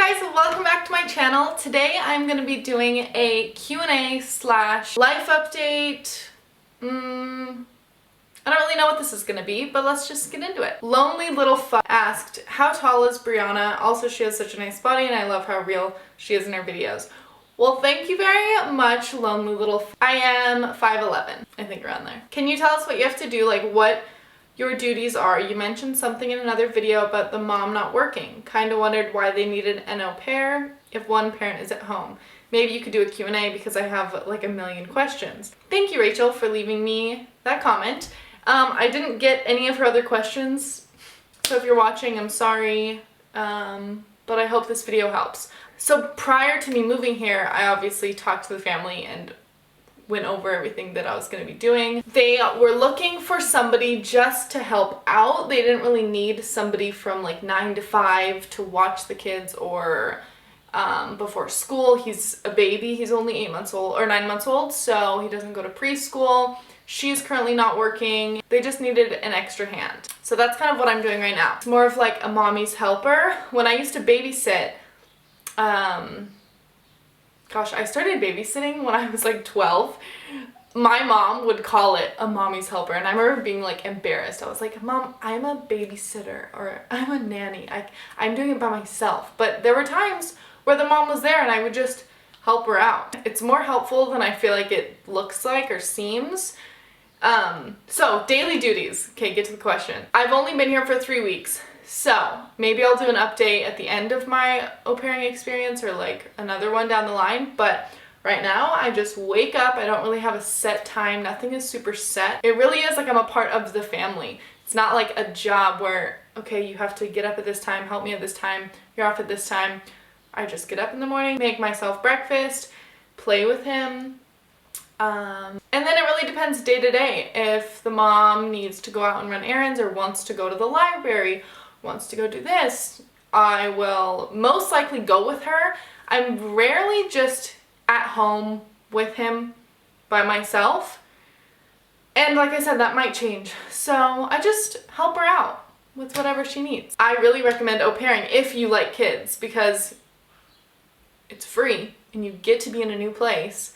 Hey guys, welcome back to my channel. Today I'm going to be doing a Q&A slash life update. I don't really know what this is going to be, but let's just get into it. Lonely Little Fuck asked, how tall is Briana? Also, she has such a nice body and I love how real she is in her videos. Well, thank you very much, Lonely Little Fuck. I am 5'11", I think around there. Can you tell us what you have to do, like what your duties are? You mentioned something in another video about the mom not working. Kind of wondered why they needed an au pair if one parent is at home. Maybe you could do a Q&A because I have like a million questions. Thank you, Rachel, for leaving me that comment. I didn't get any of her other questions, so if you're watching, I'm sorry, but I hope this video helps. So prior to me moving here, I obviously talked to the family and went over everything that I was going to be doing. They were looking for somebody just to help out. They didn't really need somebody from like 9 to 5 to watch the kids or before school. He's a baby. He's only 8 months old or 9 months old, so he doesn't go to preschool. She's currently not working. They just needed an extra hand. So that's kind of what I'm doing right now. It's more of like a mommy's helper. When I used to babysit, gosh, I started babysitting when I was like 12. My mom would call it a mommy's helper, and I remember being like embarrassed. I was like, Mom, I'm a babysitter or I'm a nanny. I'm doing it by myself. But there were times where the mom was there and I would just help her out. It's more helpful than I feel like it looks like or seems. So daily duties. Okay, get to the question. I've only been here for 3 weeks. So maybe I'll do an update at the end of my au pairing experience or like another one down the line, but right now I just wake up. I don't really have a set time. Nothing is super set. It really is like I'm a part of the family. It's not like a job where, okay, you have to get up at this time, help me at this time, you're off at this time. I just get up in the morning, make myself breakfast, play with him, and then it really depends day to day. If the mom needs to go out and run errands or wants to go to the library, wants to go do this, I will most likely go with her. I'm rarely just at home with him by myself. And like I said, that might change. So I just help her out with whatever she needs. I really recommend au pairing if you like kids because it's free and you get to be in a new place.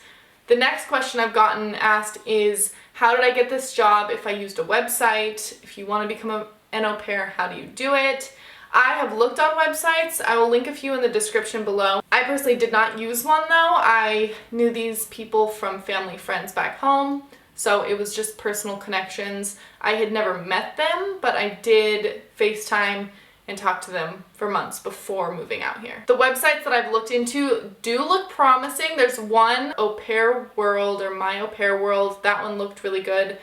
The next question I've gotten asked is, how did I get this job? If I used a website, if you want to become an au pair, how do you do it? I have looked on websites. I will link a few in the description below. I personally did not use one though. I knew these people from family friends back home, so it was just personal connections. I had never met them, but I did FaceTime and talk to them for months before moving out here. The websites that I've looked into do look promising. There's one, Au Pair World or My Au Pair World. That one looked really good.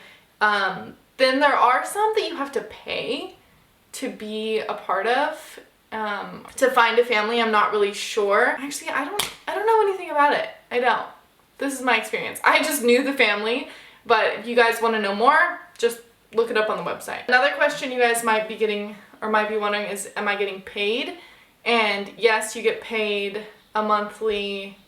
Then there are some that you have to pay to be a part of. To find a family, I'm not really sure. Actually, I don't know anything about it. I don't. This is my experience. I just knew the family, but if you guys want to know more, just look it up on the website. Another question you guys might be getting or might be wondering is, am I getting paid? And yes, you get paid a monthly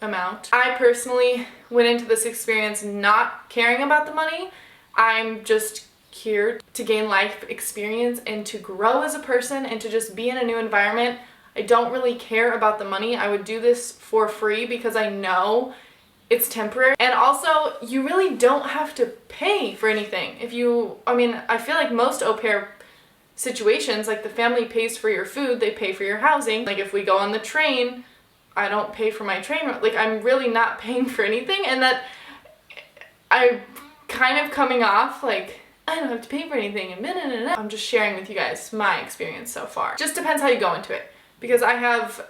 amount. I personally went into this experience not caring about the money. I'm just here to gain life experience and to grow as a person and to just be in a new environment. I don't really care about the money. I would do this for free because I know it's temporary. And also, you really don't have to pay for anything. I feel like most au pair situations, like the family pays for your food, they pay for your housing. Like if we go on the train, I don't pay for my train. Like I'm really not paying for anything, and that I'm kind of coming off like I don't have to pay for anything and I'm just sharing with you guys my experience so far. Just depends how you go into it, because I have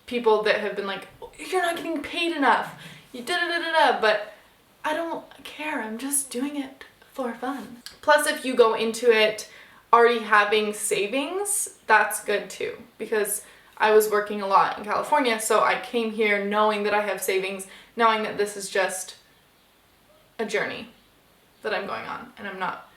people that have been like, you're not getting paid enough, you but I don't care. I'm just doing it for fun. Plus, if you go into it already having savings, that's good too, because I was working a lot in California, so I came here knowing that I have savings, knowing that this is just a journey that I'm going on and I'm not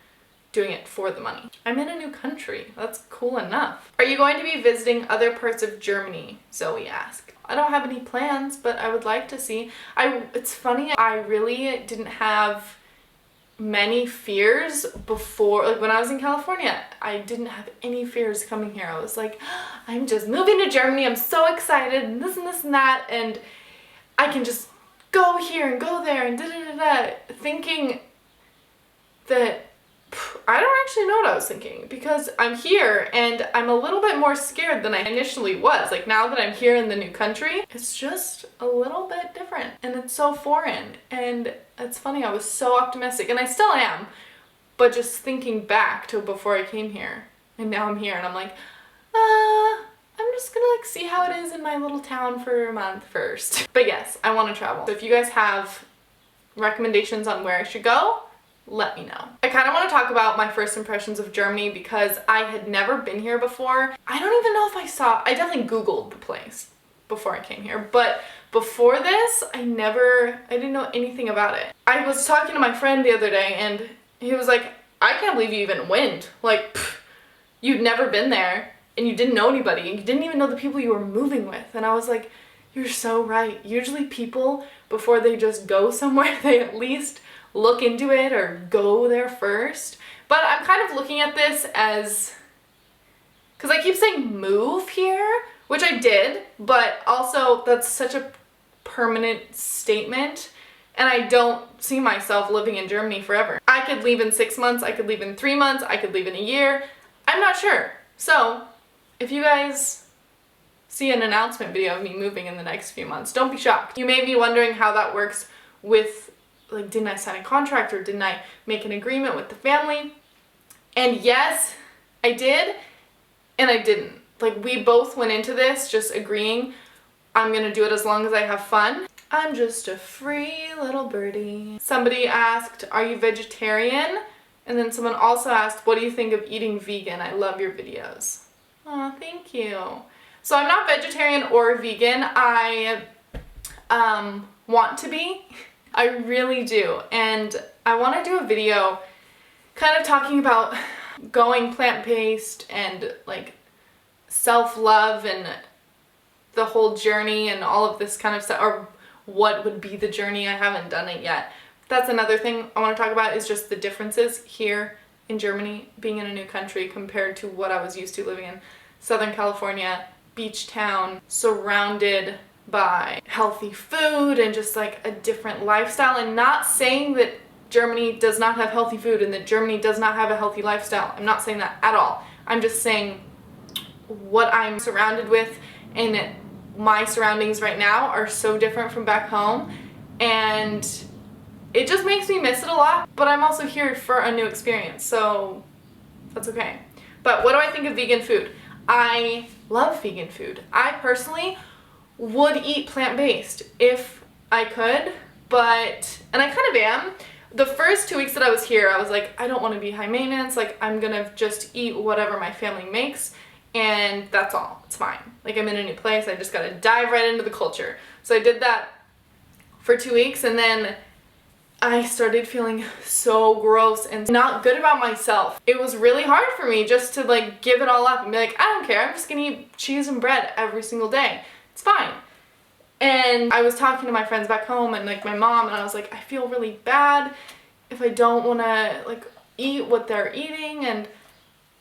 doing it for the money. I'm in a new country. That's cool enough. Are you going to be visiting other parts of Germany? Zoe asked. I don't have any plans, but I would like to see. It's funny, I really didn't have many fears before, like when I was in California. I didn't have any fears coming here. I was like, I'm just moving to Germany, I'm so excited, and this and that, and I can just go here and go there and da-da-da-da, thinking that I don't actually know what I was thinking, because I'm here and I'm a little bit more scared than I initially was. Like now that I'm here in the new country, it's just a little bit different and it's so foreign. And it's funny, I was so optimistic and I still am, but just thinking back to before I came here and now I'm here and I'm like, I'm just gonna like see how it is in my little town for a month first. But yes, I want to travel. So if you guys have recommendations on where I should go, let me know. I kind of want to talk about my first impressions of Germany because I had never been here before. I don't even know if I definitely Googled the place before I came here, but before this, I didn't know anything about it. I was talking to my friend the other day and he was like, I can't believe you even went. Like, you'd never been there and you didn't know anybody and you didn't even know the people you were moving with. And I was like, you're so right. Usually people, before they just go somewhere, they at least look into it or go there first. But I'm kind of looking at this as, because I keep saying move here, which I did, but also that's such a permanent statement and I don't see myself living in Germany forever. I could leave in 6 months, I could leave in 3 months, I could leave in a year. I'm not sure. So if you guys see an announcement video of me moving in the next few months, don't be shocked. You may be wondering how that works with, like, didn't I sign a contract or didn't I make an agreement with the family? And yes, I did and I didn't. Like, we both went into this just agreeing I'm gonna do it as long as I have fun. I'm just a free little birdie. Somebody asked, are you vegetarian? And then someone also asked, what do you think of eating vegan? I love your videos. Oh, thank you. So I'm not vegetarian or vegan. I want to be. I really do. And I want to do a video kind of talking about going plant-based and like self-love and the whole journey and all of this kind of stuff, or what would be the journey. I haven't done it yet. That's another thing I want to talk about, is just the differences here in Germany, being in a new country compared to what I was used to living in Southern California, beach town, surrounded by healthy food and just like a different lifestyle. And not saying that Germany does not have healthy food and that Germany does not have a healthy lifestyle. I'm not saying that at all. I'm just saying what I'm surrounded with and my surroundings right now are so different from back home, and it just makes me miss it a lot. But I'm also here for a new experience, so that's okay. But what do I think of vegan food? I love vegan food. I personally would eat plant-based if I could, and I kind of am. The first 2 weeks that I was here, I was like, I don't want to be high maintenance, like I'm gonna just eat whatever my family makes and that's all, it's fine. Like, I'm in a new place, I just gotta dive right into the culture. So I did that for 2 weeks and then I started feeling so gross and not good about myself. It was really hard for me just to like give it all up and be like, I don't care, I'm just gonna eat cheese and bread every single day. It's fine. And I was talking to my friends back home and like my mom, and I was like, I feel really bad if I don't wanna like eat what they're eating, and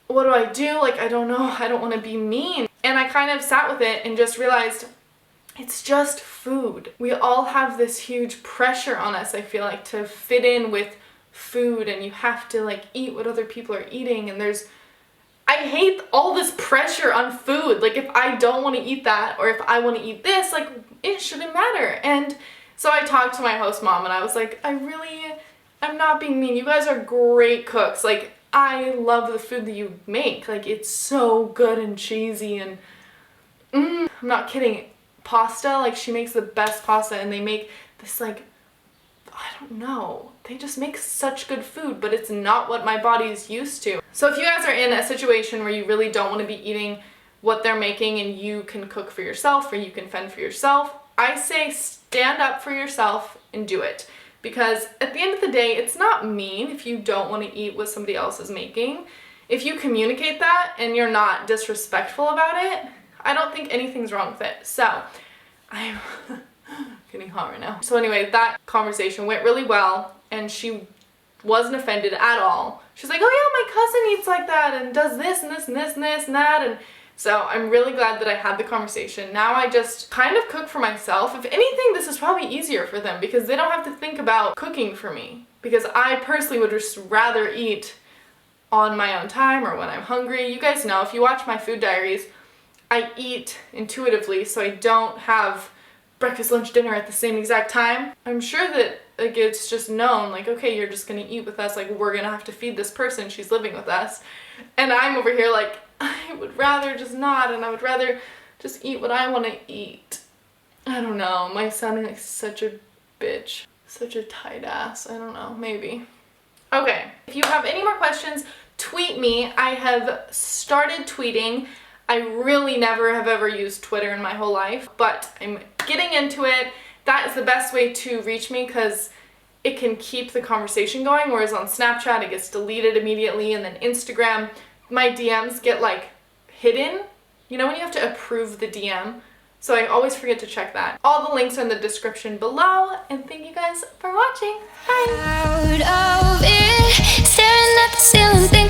what do I do? Like, I don't know, I don't wanna be mean. And I kind of sat with it and just realized it's just food. We all have this huge pressure on us, I feel like, to fit in with food, and you have to like eat what other people are eating, and I hate all this pressure on food. Like, if I don't want to eat that, or if I want to eat this, like, it shouldn't matter. And so I talked to my host mom and I was like, I'm not being mean. You guys are great cooks. Like, I love the food that you make. Like, it's so good and cheesy and I'm not kidding. Pasta, like, she makes the best pasta, and they make this like, I don't know, they just make such good food, but it's not what my body is used to. So if you guys are in a situation where you really don't want to be eating what they're making and you can cook for yourself or you can fend for yourself, I say stand up for yourself and do it. Because at the end of the day, it's not mean if you don't want to eat what somebody else is making. If you communicate that and you're not disrespectful about it, I don't think anything's wrong with it. So I'm getting hot right now. So anyway, that conversation went really well, and she wasn't offended at all. She's like, oh yeah, my cousin eats like that and does this and this and this and this and that. And so I'm really glad that I had the conversation. Now I just kind of cook for myself. If anything, this is probably easier for them because they don't have to think about cooking for me. Because I personally would just rather eat on my own time or when I'm hungry. You guys know, if you watch my food diaries, I eat intuitively, so I don't have breakfast, lunch, dinner at the same exact time. I'm sure that like it's just known, like, okay, you're just gonna eat with us, like we're gonna have to feed this person, she's living with us. And I'm over here like, I would rather just not, and I would rather just eat what I want to eat. I don't know, am I sounding like such a bitch? Such a tight ass, I don't know, maybe. Okay, if you have any more questions, tweet me. I have started tweeting. I really never have ever used Twitter in my whole life, but I'm getting into it. That is the best way to reach me because it can keep the conversation going, whereas on Snapchat it gets deleted immediately, and then Instagram, my DMs get like hidden. You know when you have to approve the DM? So I always forget to check that. All the links are in the description below, and thank you guys for watching. Bye! Out of it, staring at the ceiling.